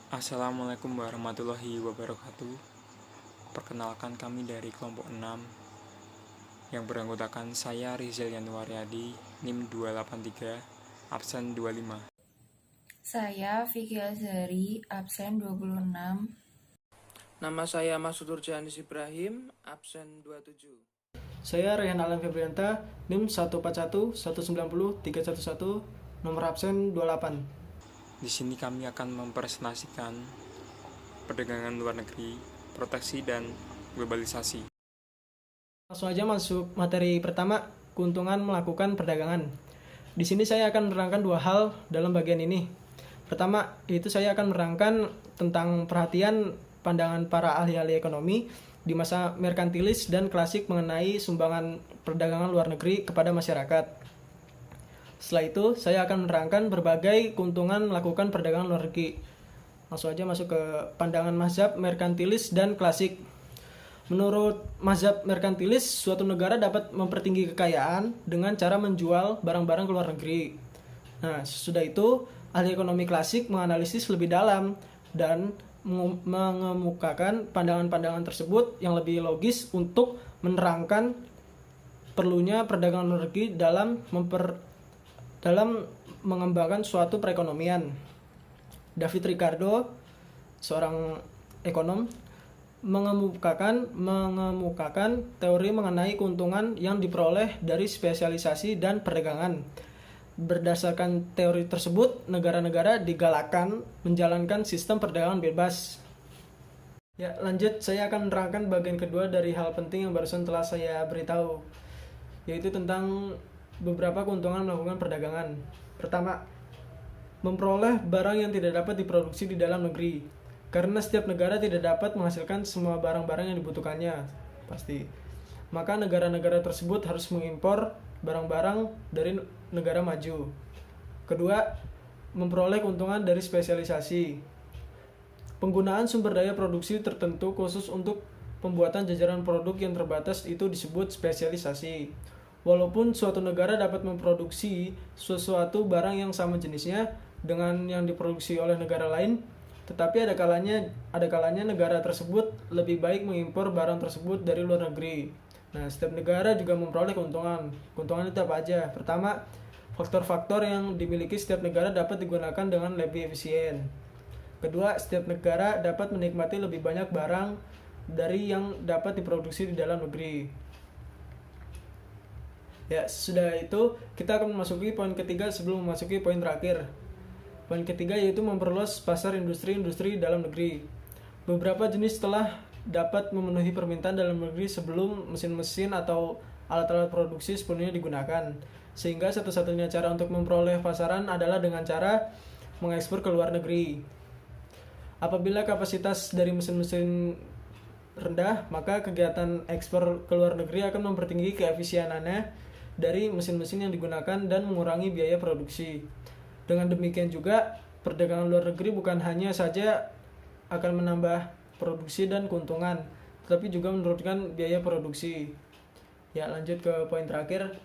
Assalamualaikum warahmatullahi wabarakatuh. Perkenalkan, kami dari kelompok 6 yang beranggotakan saya Rizal Yanuaryadi, NIM 283, absen 25. Saya Vicky Azhari, absen 26. Nama saya Masudur Jahanis Ibrahim, absen 27. Saya Rehan Alam Febrianta, NIM 141 190 311, nomor absen 28. Di sini kami akan mempresentasikan perdagangan luar negeri, proteksi dan globalisasi. Langsung aja masuk materi pertama, keuntungan melakukan perdagangan. Di sini saya akan menerangkan dua hal dalam bagian ini. Pertama, yaitu saya akan menerangkan tentang perhatian pandangan para ahli-ahli ekonomi di masa merkantilis dan klasik mengenai sumbangan perdagangan luar negeri kepada masyarakat. Setelah itu, saya akan menerangkan berbagai keuntungan melakukan perdagangan luar negeri. Langsung aja masuk ke pandangan mazhab merkantilis dan klasik. Menurut mazhab merkantilis, suatu negara dapat mempertinggi kekayaan dengan cara menjual barang-barang ke luar negeri. Nah, sesudah itu, ahli ekonomi klasik menganalisis lebih dalam dan mengemukakan pandangan-pandangan tersebut yang lebih logis untuk menerangkan perlunya perdagangan luar negeri dalam mengembangkan suatu perekonomian. David Ricardo, seorang ekonom, mengemukakan teori mengenai keuntungan yang diperoleh dari spesialisasi dan perdagangan. Berdasarkan teori tersebut, negara-negara digalakkan menjalankan sistem perdagangan bebas. Ya, lanjut saya akan menerangkan bagian kedua dari hal penting yang barusan telah saya beritahu, yaitu tentang beberapa keuntungan melakukan perdagangan. Pertama, memperoleh barang yang tidak dapat diproduksi di dalam negeri. Karena setiap negara tidak dapat menghasilkan semua barang-barang yang dibutuhkannya, pasti. Maka negara-negara tersebut harus mengimpor barang-barang dari negara maju. Kedua, memperoleh keuntungan dari spesialisasi. Penggunaan sumber daya produksi tertentu khusus untuk pembuatan jajaran produk yang terbatas itu disebut spesialisasi. Walaupun suatu negara dapat memproduksi sesuatu barang yang sama jenisnya dengan yang diproduksi oleh negara lain, tetapi ada kalanya negara tersebut lebih baik mengimpor barang tersebut dari luar negeri. Nah, setiap negara juga memperoleh keuntungan. Keuntungan itu apa aja? Pertama, faktor-faktor yang dimiliki setiap negara dapat digunakan dengan lebih efisien. Kedua, setiap negara dapat menikmati lebih banyak barang dari yang dapat diproduksi di dalam negeri. Ya, sudah itu kita akan memasuki poin ketiga sebelum memasuki poin terakhir. Poin ketiga yaitu memperluas pasar industri-industri dalam negeri. Beberapa jenis telah dapat memenuhi permintaan dalam negeri sebelum mesin-mesin atau alat-alat produksi sepenuhnya digunakan. Sehingga satu-satunya cara untuk memperoleh pasaran adalah dengan cara mengekspor ke luar negeri. Apabila kapasitas dari mesin-mesin rendah, maka kegiatan ekspor ke luar negeri akan mempertinggi keefisienannya dari mesin-mesin yang digunakan dan mengurangi biaya produksi. Dengan demikian juga, perdagangan luar negeri bukan hanya saja akan menambah produksi dan keuntungan, tetapi juga menurunkan biaya produksi. Ya, lanjut ke poin terakhir,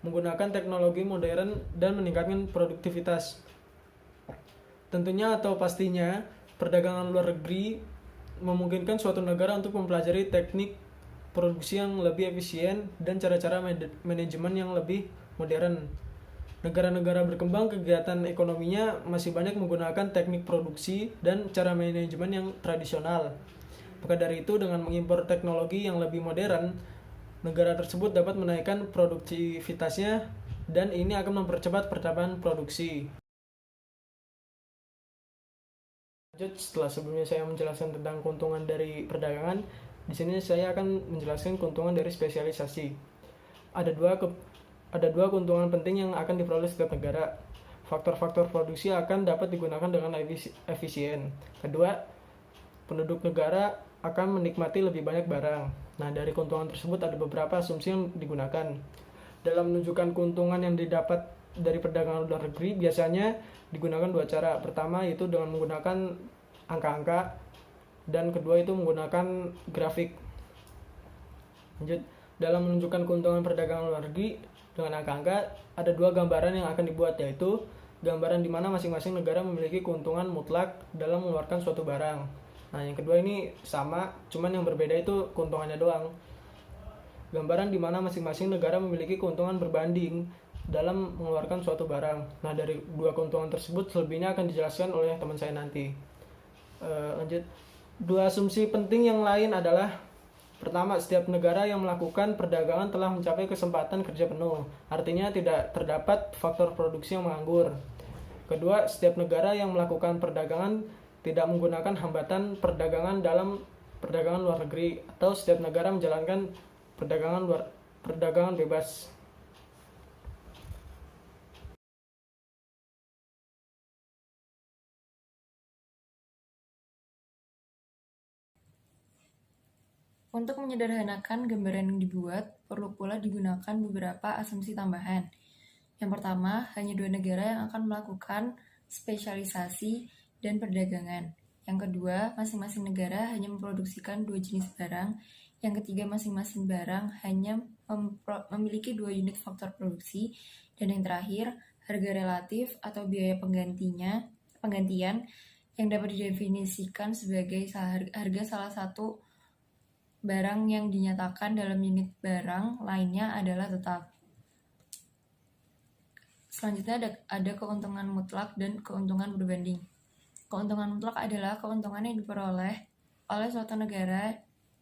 menggunakan teknologi modern dan meningkatkan produktivitas. Tentunya atau pastinya, perdagangan luar negeri memungkinkan suatu negara untuk mempelajari teknik produksi yang lebih efisien dan cara-cara manajemen yang lebih modern. Negara-negara berkembang kegiatan ekonominya masih banyak menggunakan teknik produksi dan cara manajemen yang tradisional. Maka dari itu, dengan mengimpor teknologi yang lebih modern, negara tersebut dapat menaikkan produktivitasnya dan ini akan mempercepat pertambahan produksi. Lanjut, setelah sebelumnya saya menjelaskan tentang keuntungan dari perdagangan, di sini saya akan menjelaskan keuntungan dari spesialisasi. Ada dua keuntungan penting yang akan diperoleh setiap negara. Faktor-faktor produksi akan dapat digunakan dengan efisien. Kedua, penduduk negara akan menikmati lebih banyak barang. Nah, dari keuntungan tersebut ada beberapa asumsi yang digunakan. Dalam menunjukkan keuntungan yang didapat dari perdagangan luar negeri, biasanya digunakan dua cara. Pertama yaitu dengan menggunakan angka-angka, dan kedua itu menggunakan grafik. Lanjut, dalam menunjukkan keuntungan perdagangan luar negeri dengan angka-angka, ada dua gambaran yang akan dibuat, yaitu gambaran di mana masing-masing negara memiliki keuntungan mutlak dalam mengeluarkan suatu barang. Nah, yang kedua ini sama, cuman yang berbeda itu keuntungannya doang. Gambaran di mana masing-masing negara memiliki keuntungan berbanding dalam mengeluarkan suatu barang. Nah, dari dua keuntungan tersebut selebihnya akan dijelaskan oleh teman saya nanti. Lanjut. Dua asumsi penting yang lain adalah: pertama, setiap negara yang melakukan perdagangan telah mencapai kesempatan kerja penuh. Artinya tidak terdapat faktor produksi yang menganggur. Kedua, setiap negara yang melakukan perdagangan tidak menggunakan hambatan perdagangan dalam perdagangan luar negeri, atau setiap negara menjalankan perdagangan bebas. Untuk menyederhanakan gambaran yang dibuat, perlu pula digunakan beberapa asumsi tambahan. Yang pertama, hanya dua negara yang akan melakukan spesialisasi dan perdagangan. Yang kedua, masing-masing negara hanya memproduksikan dua jenis barang. Yang ketiga, masing-masing barang hanya memiliki dua unit faktor produksi. Dan yang terakhir, harga relatif atau biaya penggantian yang dapat didefinisikan sebagai harga salah satu barang yang dinyatakan dalam unit barang lainnya adalah tetap. Selanjutnya ada keuntungan mutlak dan keuntungan berbanding. Keuntungan mutlak adalah keuntungan yang diperoleh oleh suatu negara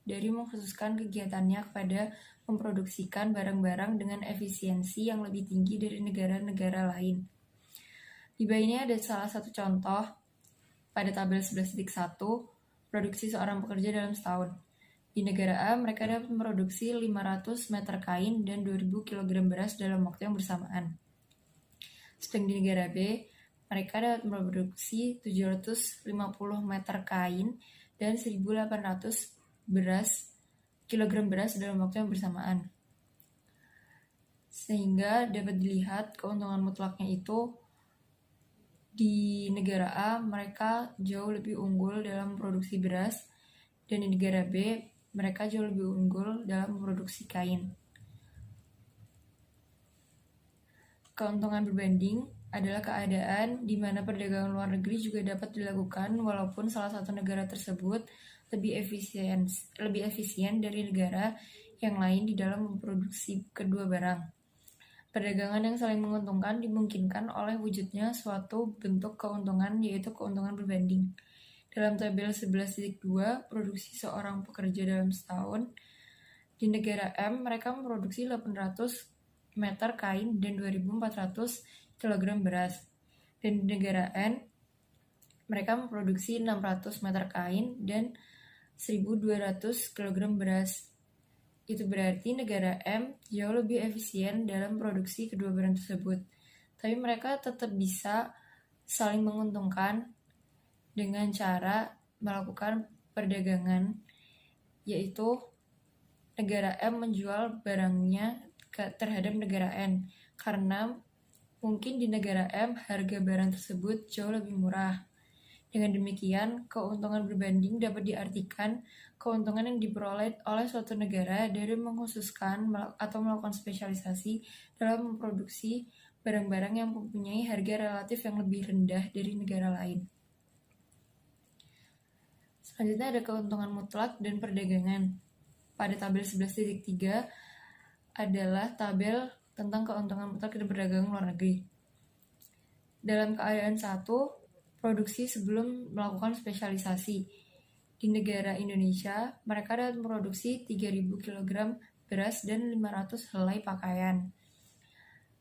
dari mengkhususkan kegiatannya kepada memproduksikan barang-barang dengan efisiensi yang lebih tinggi dari negara-negara lain. Di bawah ini ada salah satu contoh pada tabel 11.1, produksi seorang pekerja dalam setahun. Di negara A, mereka dapat memproduksi 500 meter kain dan 2.000 kg beras dalam waktu yang bersamaan. Sedang di negara B, mereka dapat memproduksi 750 meter kain dan 1.800 kg beras dalam waktu yang bersamaan. Sehingga dapat dilihat keuntungan mutlaknya itu di negara A, mereka jauh lebih unggul dalam memproduksi beras, dan di negara B, mereka jauh lebih unggul dalam memproduksi kain. Keuntungan berbanding adalah keadaan di mana perdagangan luar negeri juga dapat dilakukan walaupun salah satu negara tersebut lebih efisien dari negara yang lain di dalam memproduksi kedua barang. Perdagangan yang saling menguntungkan dimungkinkan oleh wujudnya suatu bentuk keuntungan, yaitu keuntungan berbanding. Dalam tabel 11.2, produksi seorang pekerja dalam setahun, di negara M, mereka memproduksi 800 meter kain dan 2.400 kg beras. Dan di negara N, mereka memproduksi 600 meter kain dan 1.200 kg beras. Itu berarti negara M jauh lebih efisien dalam produksi kedua barang tersebut. Tapi mereka tetap bisa saling menguntungkan dengan cara melakukan perdagangan, yaitu negara M menjual barangnya terhadap negara N, karena mungkin di negara M harga barang tersebut jauh lebih murah. Dengan demikian, keuntungan berbanding dapat diartikan keuntungan yang diperoleh oleh suatu negara dari mengkhususkan atau melakukan spesialisasi dalam memproduksi barang-barang yang mempunyai harga relatif yang lebih rendah dari negara lain. Selanjutnya ada keuntungan mutlak dan perdagangan. Pada tabel 11.3 adalah tabel tentang keuntungan mutlak dan perdagangan luar negeri. Dalam keadaan 1, produksi sebelum melakukan spesialisasi. Di negara Indonesia, mereka dapat memproduksi 3.000 kg beras dan 500 helai pakaian.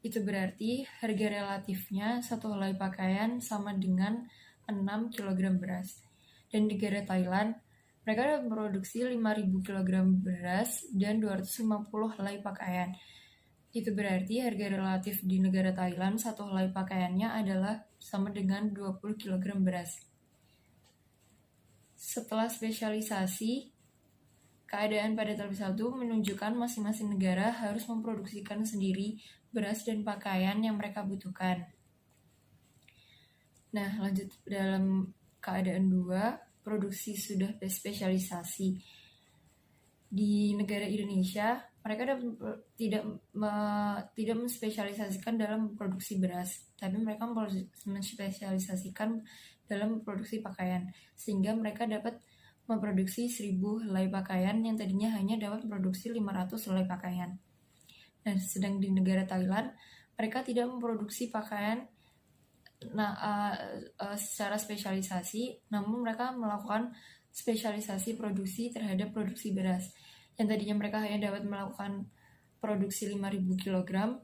Itu berarti harga relatifnya satu helai pakaian sama dengan 6 kg beras. Dan di negara Thailand, mereka dapat memproduksi 5.000 kg beras dan 250 helai pakaian. Itu berarti harga relatif di negara Thailand satu helai pakaiannya adalah sama dengan 20 kg beras. Setelah spesialisasi, keadaan pada tabel 1 menunjukkan masing-masing negara harus memproduksikan sendiri beras dan pakaian yang mereka butuhkan. Nah, lanjut dalam keadaan 2, produksi sudah spesialisasi. Di negara Indonesia, mereka tidak menspesialisasikan dalam produksi beras, tapi mereka menspesialisasikan dalam produksi pakaian, sehingga mereka dapat memproduksi 1.000 helai pakaian yang tadinya hanya dapat memproduksi 500 helai pakaian. Nah, sedang di negara Thailand, mereka tidak memproduksi pakaian secara spesialisasi, namun mereka melakukan spesialisasi produksi terhadap produksi beras. Yang tadinya mereka hanya dapat melakukan produksi 5.000 kg,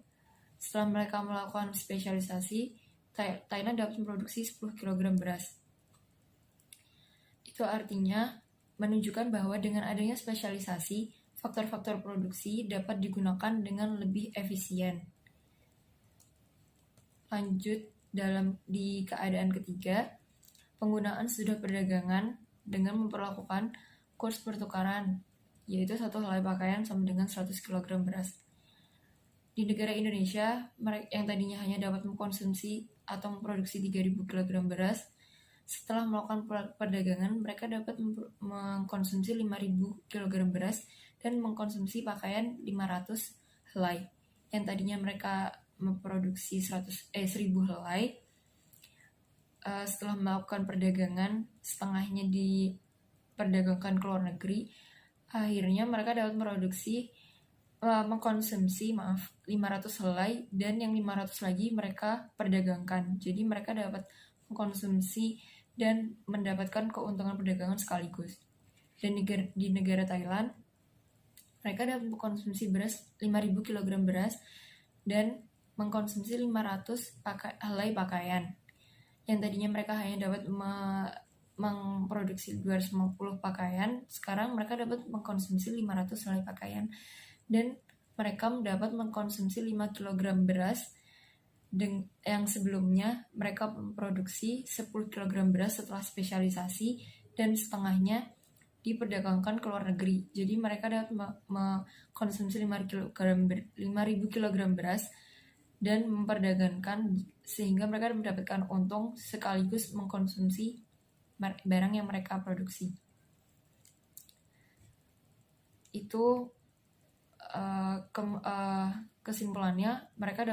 setelah mereka melakukan spesialisasi, Thailand dapat memproduksi 10 kg beras. Itu artinya menunjukkan bahwa dengan adanya spesialisasi, faktor-faktor produksi dapat digunakan dengan lebih efisien. Lanjut di keadaan ketiga, penggunaan sudut perdagangan dengan memperlakukan kurs pertukaran, yaitu 1 helai pakaian sama dengan 100 kg beras. Di negara Indonesia, yang tadinya hanya dapat mengkonsumsi atau memproduksi 3.000 kg beras, setelah melakukan perdagangan, mereka dapat mengkonsumsi 5.000 kg beras dan mengkonsumsi pakaian 500 helai. Yang tadinya mereka memproduksi 1.000 helai, setelah melakukan perdagangan, setengahnya diperdagangkan ke luar negeri, akhirnya mereka dapat mengkonsumsi 500 helai, dan yang 500 lagi mereka perdagangkan. Jadi mereka dapat mengkonsumsi dan mendapatkan keuntungan perdagangan sekaligus. Dan di negara Thailand, mereka dapat mengkonsumsi 5.000 kg beras dan mengkonsumsi 500 helai pakaian. Yang tadinya mereka hanya dapat memproduksi 250 pakaian, sekarang mereka dapat mengkonsumsi 500 helai pakaian. Dan mereka dapat mengkonsumsi 5 kg beras, yang sebelumnya mereka memproduksi 10 kg beras setelah spesialisasi, dan setengahnya diperdagangkan ke luar negeri. Jadi mereka dapat mengkonsumsi 5.000 kg beras dan memperdagangkan, sehingga mereka mendapatkan untung sekaligus mengkonsumsi barang yang mereka produksi. Itu kesimpulannya, mereka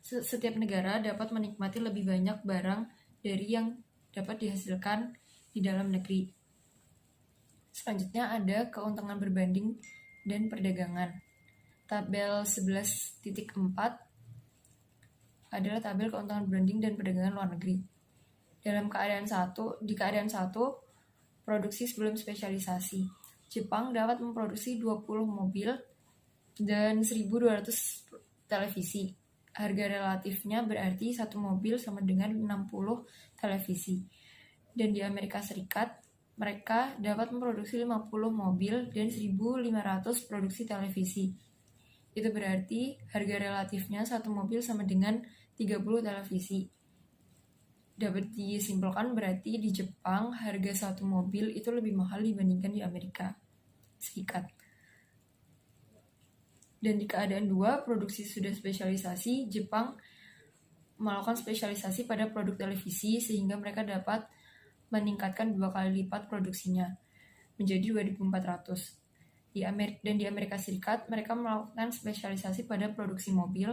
setiap negara dapat menikmati lebih banyak barang dari yang dapat dihasilkan di dalam negeri. Selanjutnya ada keuntungan berbanding dan perdagangan. Tabel 11.4 adalah tabel keuntungan berbanding dan perdagangan luar negeri. Di keadaan 1, produksi sebelum spesialisasi. Jepang dapat memproduksi 20 mobil dan 1.200 televisi. Harga relatifnya berarti satu mobil sama dengan 60 televisi. Dan di Amerika Serikat, mereka dapat memproduksi 50 mobil dan 1.500 produksi televisi. Itu berarti harga relatifnya satu mobil sama dengan 30 televisi. Dapat disimpulkan berarti di Jepang harga satu mobil itu lebih mahal dibandingkan di Amerika Serikat. Dan di keadaan 2, produksi sudah spesialisasi, Jepang melakukan spesialisasi pada produk televisi sehingga mereka dapat meningkatkan 2 kali lipat produksinya menjadi 2.400. Dan di Amerika Serikat, mereka melakukan spesialisasi pada produksi mobil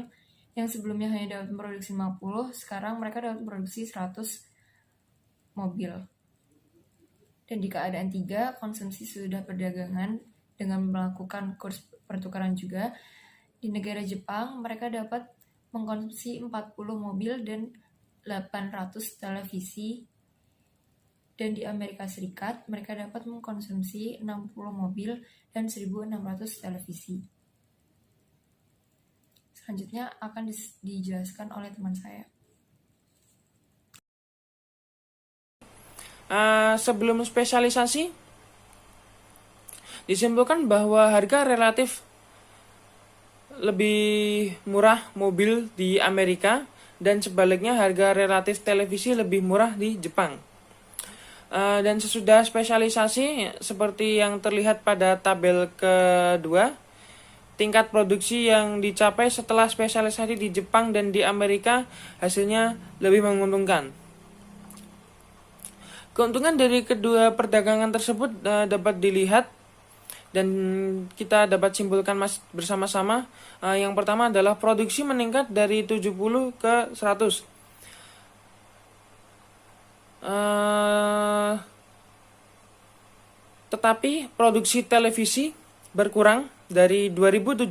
yang sebelumnya hanya dapat memproduksi 50, sekarang mereka dapat memproduksi 100 mobil. Dan di keadaan 3, konsumsi sudah perdagangan dengan melakukan kurs pertukaran juga. Di negara Jepang, mereka dapat mengkonsumsi 40 mobil dan 800 televisi. Dan di Amerika Serikat, mereka dapat mengkonsumsi 60 mobil dan 1.600 televisi. Selanjutnya akan dijelaskan oleh teman saya. Sebelum spesialisasi, disimpulkan bahwa harga relatif lebih murah mobil di Amerika dan sebaliknya harga relatif televisi lebih murah di Jepang. Dan sesudah spesialisasi, seperti yang terlihat pada tabel kedua, tingkat produksi yang dicapai setelah spesialisasi di Jepang dan di Amerika hasilnya lebih menguntungkan. Keuntungan dari kedua perdagangan tersebut dapat dilihat dan kita dapat simpulkan bersama-sama. Yang pertama adalah produksi meningkat dari 70 ke 100. Tetapi produksi televisi berkurang dari 2.700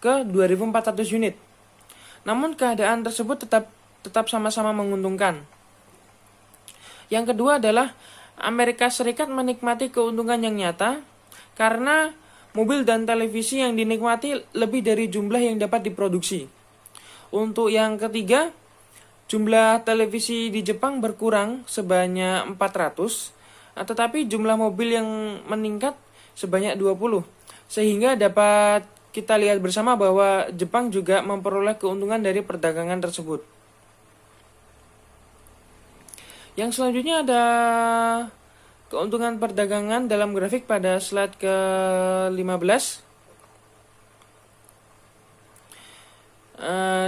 ke 2.400 unit. Namun keadaan tersebut tetap sama-sama menguntungkan. Yang kedua adalah Amerika Serikat menikmati keuntungan yang nyata karena mobil dan televisi yang dinikmati lebih dari jumlah yang dapat diproduksi. Untuk yang ketiga, jumlah televisi di Jepang berkurang sebanyak 400, tetapi jumlah mobil yang meningkat sebanyak 20. Sehingga dapat kita lihat bersama bahwa Jepang juga memperoleh keuntungan dari perdagangan tersebut. Yang selanjutnya ada keuntungan perdagangan dalam grafik pada slide ke-15.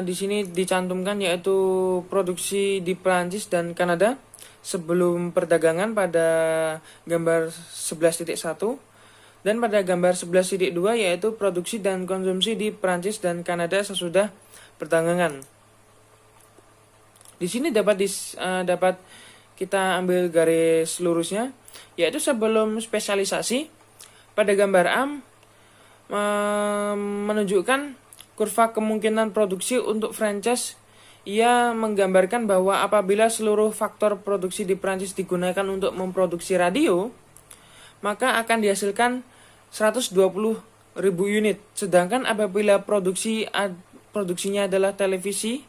Di sini dicantumkan yaitu produksi di Prancis dan Kanada sebelum perdagangan pada gambar 11.1 dan pada gambar 11.2 yaitu produksi dan konsumsi di Prancis dan Kanada sesudah perdagangan. Di sini dapat kita ambil garis lurusnya, yaitu sebelum spesialisasi. Pada gambar A menunjukkan kurva kemungkinan produksi untuk franchise. Ia menggambarkan bahwa apabila seluruh faktor produksi di Prancis digunakan untuk memproduksi radio, maka akan dihasilkan 120.000 unit. Sedangkan apabila produksinya adalah televisi,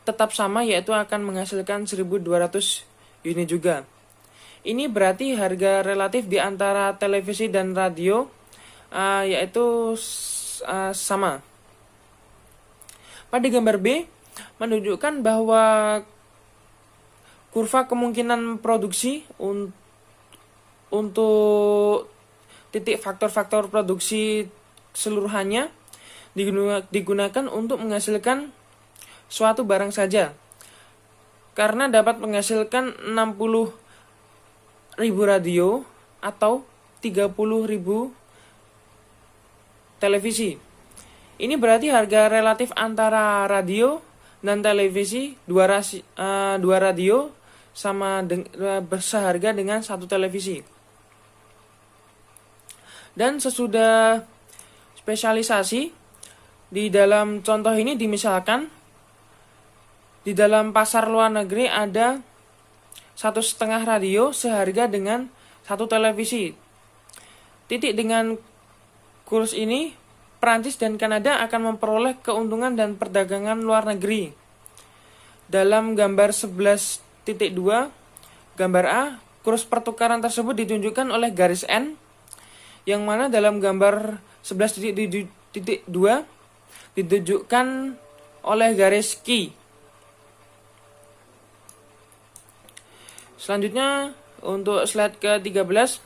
tetap sama, yaitu akan menghasilkan 1.200 unit juga. Ini berarti harga relatif di antara televisi dan radio yaitu sama. Pada gambar B menunjukkan bahwa kurva kemungkinan produksi untuk titik faktor-faktor produksi seluruhannya digunakan untuk menghasilkan suatu barang saja, karena dapat menghasilkan 60.000 radio atau 30.000 televisi. Ini berarti harga relatif antara radio dan televisi, dua radio berseharga dengan satu televisi. Dan sesudah spesialisasi, di dalam contoh ini dimisalkan di dalam pasar luar negeri ada 1,5 radio seharga dengan satu televisi. Titik dengan kurs ini, Prancis dan Kanada akan memperoleh keuntungan dan perdagangan luar negeri. Dalam gambar 11.2, gambar A, kurs pertukaran tersebut ditunjukkan oleh garis N, yang mana dalam gambar 11.2 ditunjukkan oleh garis Q. Selanjutnya untuk slide ke-13,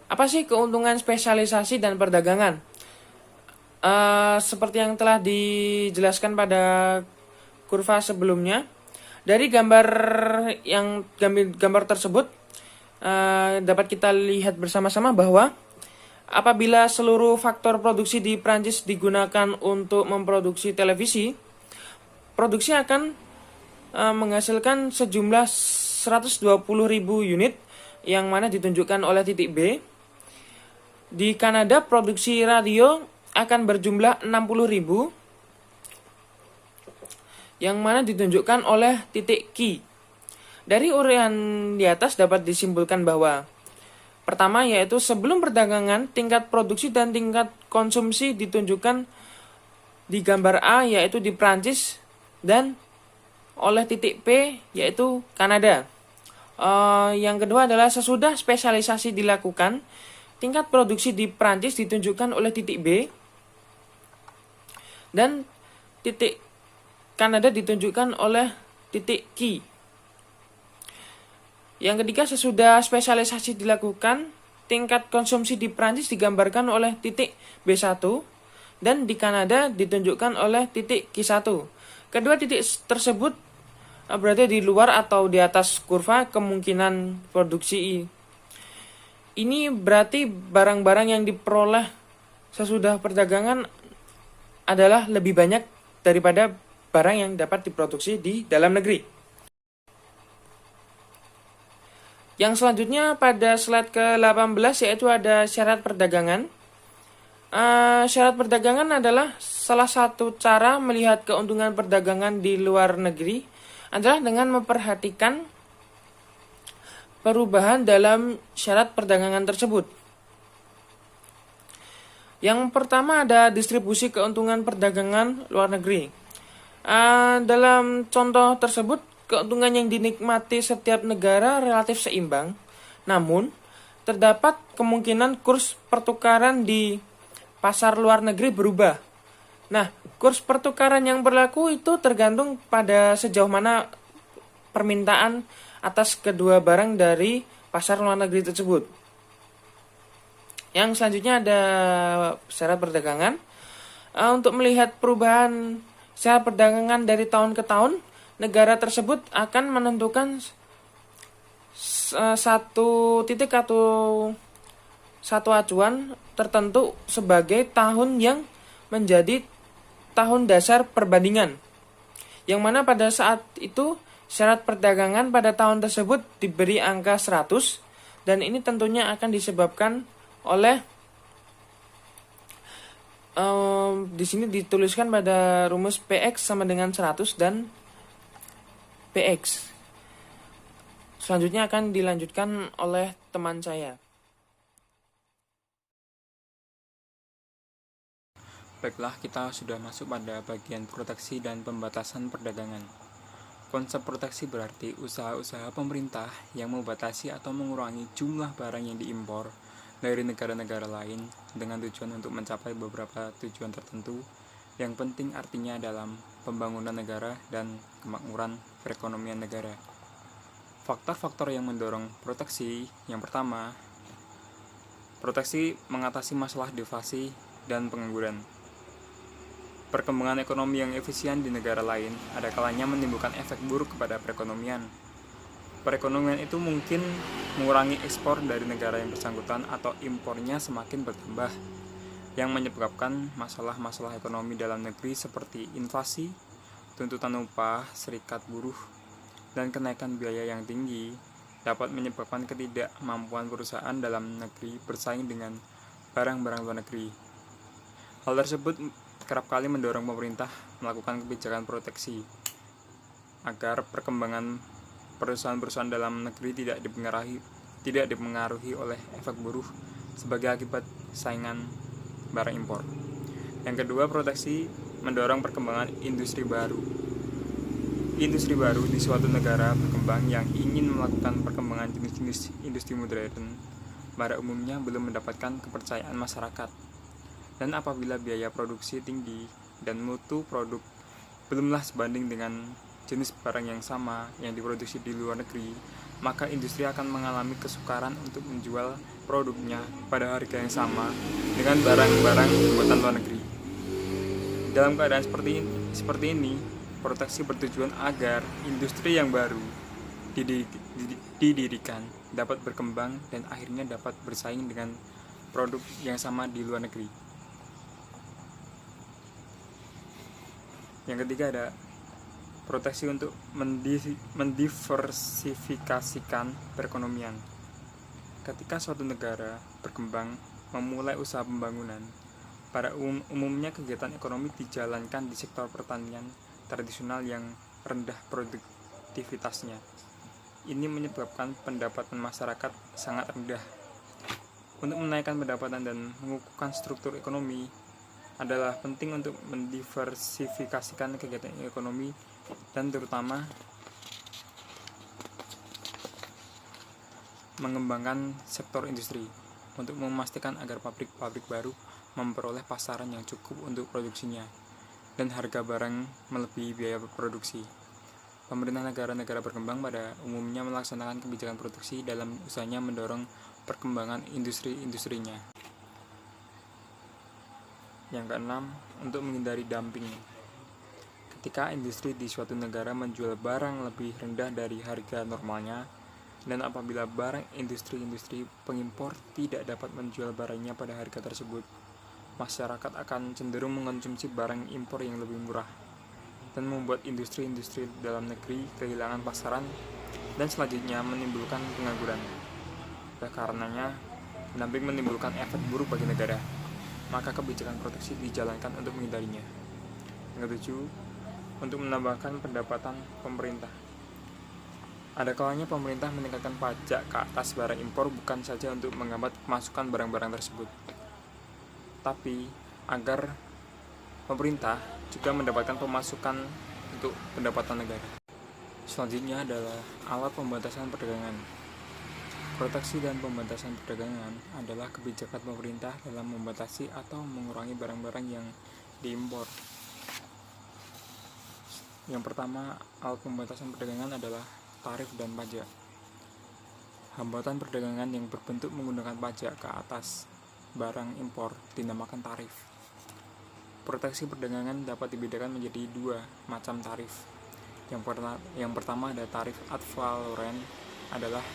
apa sih keuntungan spesialisasi dan perdagangan? Seperti yang telah dijelaskan pada kurva sebelumnya, dari gambar tersebut dapat kita lihat bersama-sama bahwa apabila seluruh faktor produksi di Prancis digunakan untuk memproduksi televisi, produksi akan menghasilkan sejumlah 120.000 unit, yang mana ditunjukkan oleh titik B. Di Kanada, produksi radio akan berjumlah 60.000, yang mana ditunjukkan oleh titik Q. Dari uraian di atas dapat disimpulkan bahwa pertama yaitu sebelum perdagangan, tingkat produksi dan tingkat konsumsi ditunjukkan di gambar A yaitu di Prancis dan oleh titik P yaitu Kanada. Yang kedua adalah sesudah spesialisasi dilakukan, tingkat produksi di Prancis ditunjukkan oleh titik B dan titik Kanada ditunjukkan oleh titik Q. Yang ketiga, sesudah spesialisasi dilakukan, tingkat konsumsi di Prancis digambarkan oleh titik B1 dan di Kanada ditunjukkan oleh titik Q1. Kedua titik tersebut berada di luar atau di atas kurva kemungkinan produksi. Ini berarti barang-barang yang diperoleh sesudah perdagangan adalah lebih banyak daripada barang yang dapat diproduksi di dalam negeri. Yang selanjutnya pada slide ke-18 yaitu ada syarat perdagangan. Syarat perdagangan adalah salah satu cara melihat keuntungan perdagangan di luar negeri adalah dengan memperhatikan perubahan dalam syarat perdagangan tersebut. Yang pertama ada distribusi keuntungan perdagangan luar negeri. Dalam contoh tersebut, keuntungan yang dinikmati setiap negara relatif seimbang, namun terdapat kemungkinan kurs pertukaran di pasar luar negeri berubah. Nah, kurs pertukaran yang berlaku itu tergantung pada sejauh mana permintaan atas kedua barang dari pasar luar negeri tersebut. Yang selanjutnya ada syarat perdagangan. Untuk melihat perubahan syarat perdagangan dari tahun ke tahun, negara tersebut akan menentukan satu titik atau satu acuan tertentu sebagai tahun yang menjadi tahun dasar perbandingan, yang mana pada saat itu syarat perdagangan pada tahun tersebut diberi angka 100, dan ini tentunya akan disebabkan oleh di sini dituliskan pada rumus PX sama dengan 100 dan PX. Selanjutnya akan dilanjutkan oleh teman saya. Baiklah, kita sudah masuk pada bagian proteksi dan pembatasan perdagangan. Konsep proteksi berarti usaha-usaha pemerintah yang membatasi atau mengurangi jumlah barang yang diimpor dari negara-negara lain dengan tujuan untuk mencapai beberapa tujuan tertentu yang penting artinya dalam pembangunan negara dan kemakmuran perekonomian negara. Faktor-faktor yang mendorong proteksi, yang pertama, proteksi mengatasi masalah deflasi dan pengangguran. Perkembangan ekonomi yang efisien di negara lain ada kalanya menimbulkan efek buruk kepada perekonomian. Perekonomian itu mungkin mengurangi ekspor dari negara yang bersangkutan atau impornya semakin bertambah, yang menyebabkan masalah-masalah ekonomi dalam negeri seperti inflasi, tuntutan upah, serikat buruh, dan kenaikan biaya yang tinggi dapat menyebabkan ketidakmampuan perusahaan dalam negeri bersaing dengan barang-barang luar negeri. Hal tersebut kerap kali mendorong pemerintah melakukan kebijakan proteksi agar perkembangan perusahaan-perusahaan dalam negeri tidak dipengaruhi oleh efek buruh sebagai akibat saingan barang impor. Yang kedua, proteksi mendorong perkembangan industri baru. Industri baru di suatu negara berkembang yang ingin melakukan perkembangan jenis-jenis industri modern pada umumnya belum mendapatkan kepercayaan masyarakat. Dan apabila biaya produksi tinggi dan mutu produk belumlah sebanding dengan jenis barang yang sama yang diproduksi di luar negeri, maka industri akan mengalami kesukaran untuk menjual produknya pada harga yang sama dengan barang-barang buatan luar negeri. Dalam keadaan seperti ini, proteksi bertujuan agar industri yang baru didirikan dapat berkembang dan akhirnya dapat bersaing dengan produk yang sama di luar negeri. Yang ketiga ada proteksi untuk mendiversifikasikan perekonomian. Ketika suatu negara berkembang memulai usaha pembangunan, pada umumnya kegiatan ekonomi dijalankan di sektor pertanian tradisional yang rendah produktivitasnya. Ini menyebabkan pendapatan masyarakat sangat rendah. Untuk menaikkan pendapatan dan mengukuhkan struktur ekonomi adalah penting untuk mendiversifikasikan kegiatan ekonomi dan terutama mengembangkan sektor industri untuk memastikan agar pabrik-pabrik baru memperoleh pasaran yang cukup untuk produksinya dan harga barang melebihi biaya produksi. Pemerintah negara-negara berkembang pada umumnya melaksanakan kebijakan produksi dalam usahanya mendorong perkembangan industri-industrinya. Yang keenam, untuk menghindari dumping. Ketika industri di suatu negara menjual barang lebih rendah dari harga normalnya, Dan apabila barang industri-industri pengimpor tidak dapat menjual barangnya pada harga tersebut, masyarakat akan cenderung mengonsumsi barang impor yang lebih murah dan membuat industri-industri dalam negeri kehilangan pasaran dan selanjutnya menimbulkan pengangguran. Oleh karenanya, damping menimbulkan efek buruk bagi negara, maka kebijakan proteksi dijalankan untuk menghindarinya. Yang ketujuh, untuk menambahkan pendapatan pemerintah. Ada kalanya pemerintah meningkatkan pajak ke atas barang impor bukan saja untuk menghambat pemasukan barang-barang tersebut, tapi agar pemerintah juga mendapatkan pemasukan untuk pendapatan negara. Selanjutnya adalah alat pembatasan perdagangan. Proteksi dan pembatasan perdagangan adalah kebijakan pemerintah dalam membatasi atau mengurangi barang-barang yang diimpor. Yang pertama, alat pembatasan perdagangan adalah tarif dan pajak. Hambatan perdagangan yang berbentuk menggunakan pajak ke atas barang impor dinamakan tarif. Proteksi perdagangan dapat dibedakan menjadi dua macam tarif. Yang pertama ada tarif ad valorem, adalah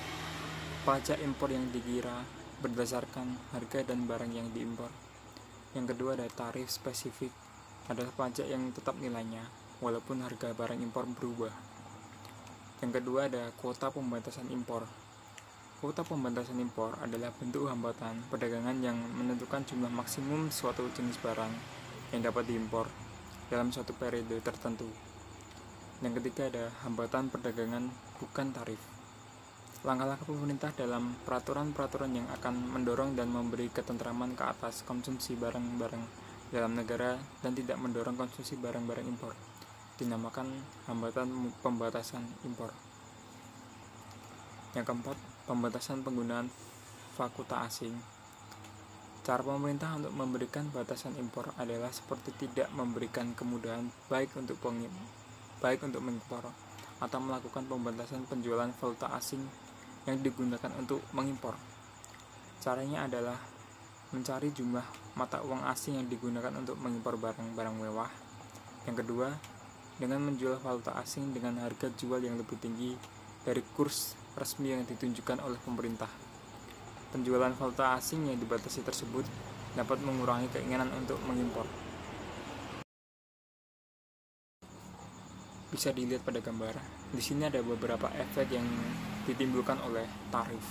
pajak impor yang dikira berdasarkan harga dan barang yang diimpor. Yang kedua ada tarif spesifik, adalah pajak yang tetap nilainya walaupun harga barang impor berubah. Yang kedua ada kuota pembatasan impor. Kuota pembatasan impor adalah bentuk hambatan perdagangan yang menentukan jumlah maksimum suatu jenis barang yang dapat diimpor dalam suatu periode tertentu. Yang ketiga ada hambatan perdagangan bukan tarif. Langkah-langkah pemerintah dalam peraturan-peraturan yang akan mendorong dan memberi ketentraman ke atas konsumsi barang-barang dalam negara dan tidak mendorong konsumsi barang-barang impor dinamakan hambatan pembatasan impor. Yang keempat, pembatasan penggunaan valuta asing. Cara pemerintah untuk memberikan batasan impor adalah seperti tidak memberikan kemudahan baik untuk mengimpor atau melakukan pembatasan penjualan valuta asing yang digunakan untuk mengimpor. Caranya adalah mencari jumlah mata uang asing yang digunakan untuk mengimpor barang-barang mewah. Yang kedua, dengan menjual valuta asing dengan harga jual yang lebih tinggi dari kurs resmi yang ditunjukkan oleh pemerintah. Penjualan valuta asing yang dibatasi tersebut dapat mengurangi keinginan untuk mengimpor. Bisa dilihat pada gambar. Di sini ada beberapa efek yang ditimbulkan oleh tarif.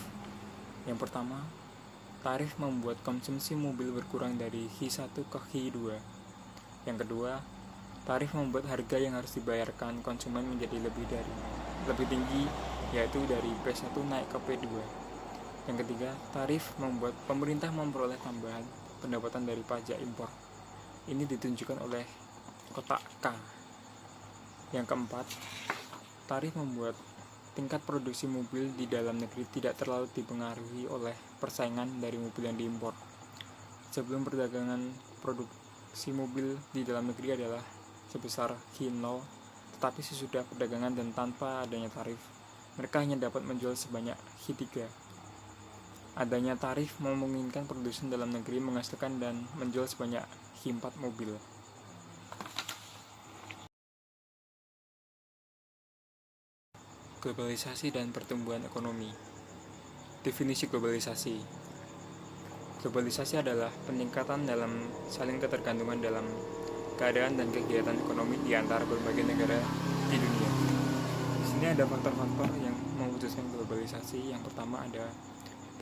Yang pertama, tarif membuat konsumsi mobil berkurang dari H1 ke H2. Yang kedua, tarif membuat harga yang harus dibayarkan konsumen menjadi lebih tinggi, yaitu dari P1 naik ke P2. Yang ketiga, tarif membuat pemerintah memperoleh tambahan pendapatan dari pajak impor. Ini ditunjukkan oleh kotak K. Yang keempat, tarif membuat tingkat produksi mobil di dalam negeri tidak terlalu dipengaruhi oleh persaingan dari mobil yang diimpor. Sebelum perdagangan produksi mobil di dalam negeri adalah sebesar H0, tetapi sesudah perdagangan dan tanpa adanya tarif, mereka hanya dapat menjual sebanyak H3. Adanya tarif memungkinkan produsen dalam negeri menghasilkan dan menjual sebanyak H4 mobil. Globalisasi dan pertumbuhan ekonomi. Definisi globalisasi. Globalisasi adalah peningkatan dalam saling ketergantungan dalam keadaan dan kegiatan ekonomi di antara berbagai negara di dunia. Di sini ada faktor-faktor yang mewujudkan globalisasi. Yang pertama ada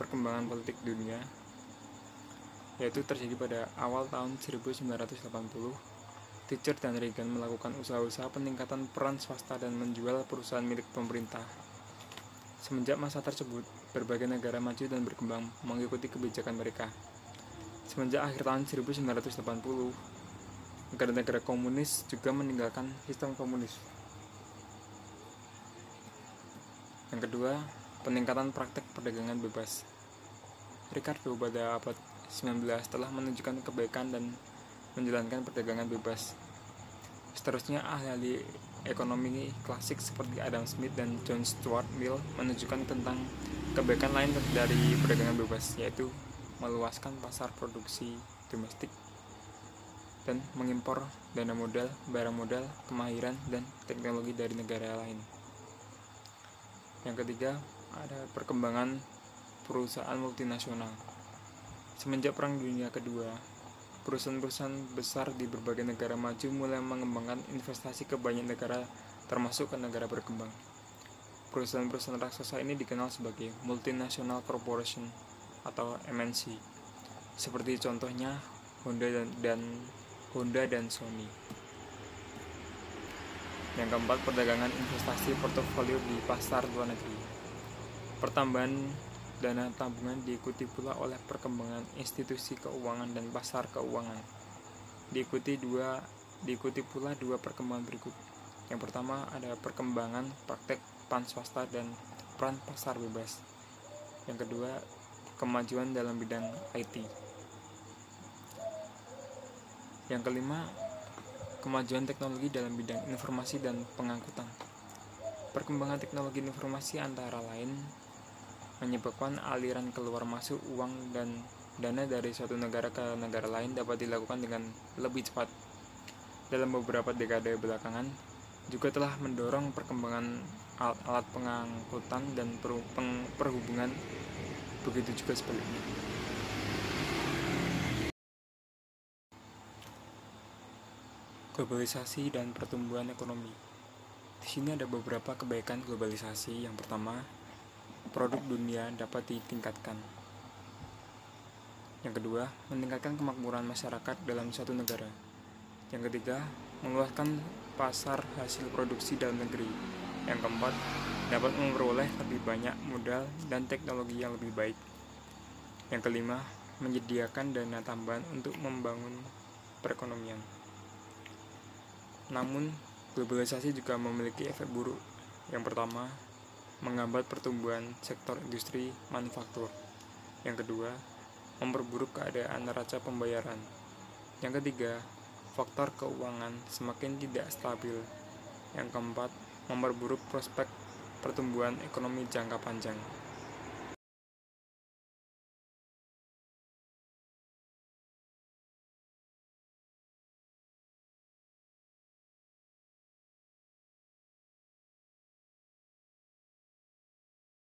perkembangan politik dunia, yaitu terjadi pada awal tahun 1980. Thatcher dan Reagan melakukan usaha-usaha peningkatan peran swasta dan menjual perusahaan milik pemerintah. Semenjak masa tersebut, berbagai negara maju dan berkembang mengikuti kebijakan mereka. Semenjak akhir tahun 1980, negara-negara komunis juga meninggalkan sistem komunis. Yang kedua, peningkatan praktek perdagangan bebas. Ricardo pada abad 19 telah menunjukkan kebaikan dan menjalankan perdagangan bebas. Seterusnya, ahli ekonomi klasik seperti Adam Smith dan John Stuart Mill menunjukkan tentang kebaikan lain dari perdagangan bebas, yaitu meluaskan pasar produksi domestik dan mengimpor dana modal, barang modal, kemahiran, dan teknologi dari negara lain. Yang ketiga, ada perkembangan perusahaan multinasional. Semenjak Perang Dunia Kedua, perusahaan-perusahaan besar di berbagai negara maju mulai mengembangkan investasi ke banyak negara, termasuk ke negara berkembang. Perusahaan-perusahaan raksasa ini dikenal sebagai multinational corporation atau MNC, seperti contohnya Honda dan Sony. Yang keempat, perdagangan investasi portofolio di pasar luar negeri. Pertambahan dana tabungan diikuti pula oleh perkembangan institusi keuangan dan pasar keuangan. Diikuti pula dua perkembangan berikut. Yang pertama ada perkembangan praktek peran swasta dan peran pasar bebas. Yang kedua, kemajuan dalam bidang IT. Yang kelima, kemajuan teknologi dalam bidang informasi dan pengangkutan. Perkembangan teknologi informasi antara lain menyebabkan aliran keluar masuk uang dan dana dari suatu negara ke negara lain dapat dilakukan dengan lebih cepat. Dalam beberapa dekade belakangan, juga telah mendorong perkembangan alat pengangkutan dan perhubungan, begitu juga sebaliknya. Globalisasi dan pertumbuhan ekonomi. Di sini ada beberapa kebaikan globalisasi. Yang pertama, produk dunia dapat ditingkatkan. Yang kedua, meningkatkan kemakmuran masyarakat dalam suatu negara. Yang ketiga, meluaskan pasar hasil produksi dalam negeri. Yang keempat, dapat memperoleh lebih banyak modal dan teknologi yang lebih baik. Yang kelima, menyediakan dana tambahan untuk membangun perekonomian. Namun, globalisasi juga memiliki efek buruk. Yang pertama, menghambat pertumbuhan sektor industri manufaktur. Yang kedua, memperburuk keadaan neraca pembayaran. Yang ketiga, faktor keuangan semakin tidak stabil. Yang keempat, memperburuk prospek pertumbuhan ekonomi jangka panjang.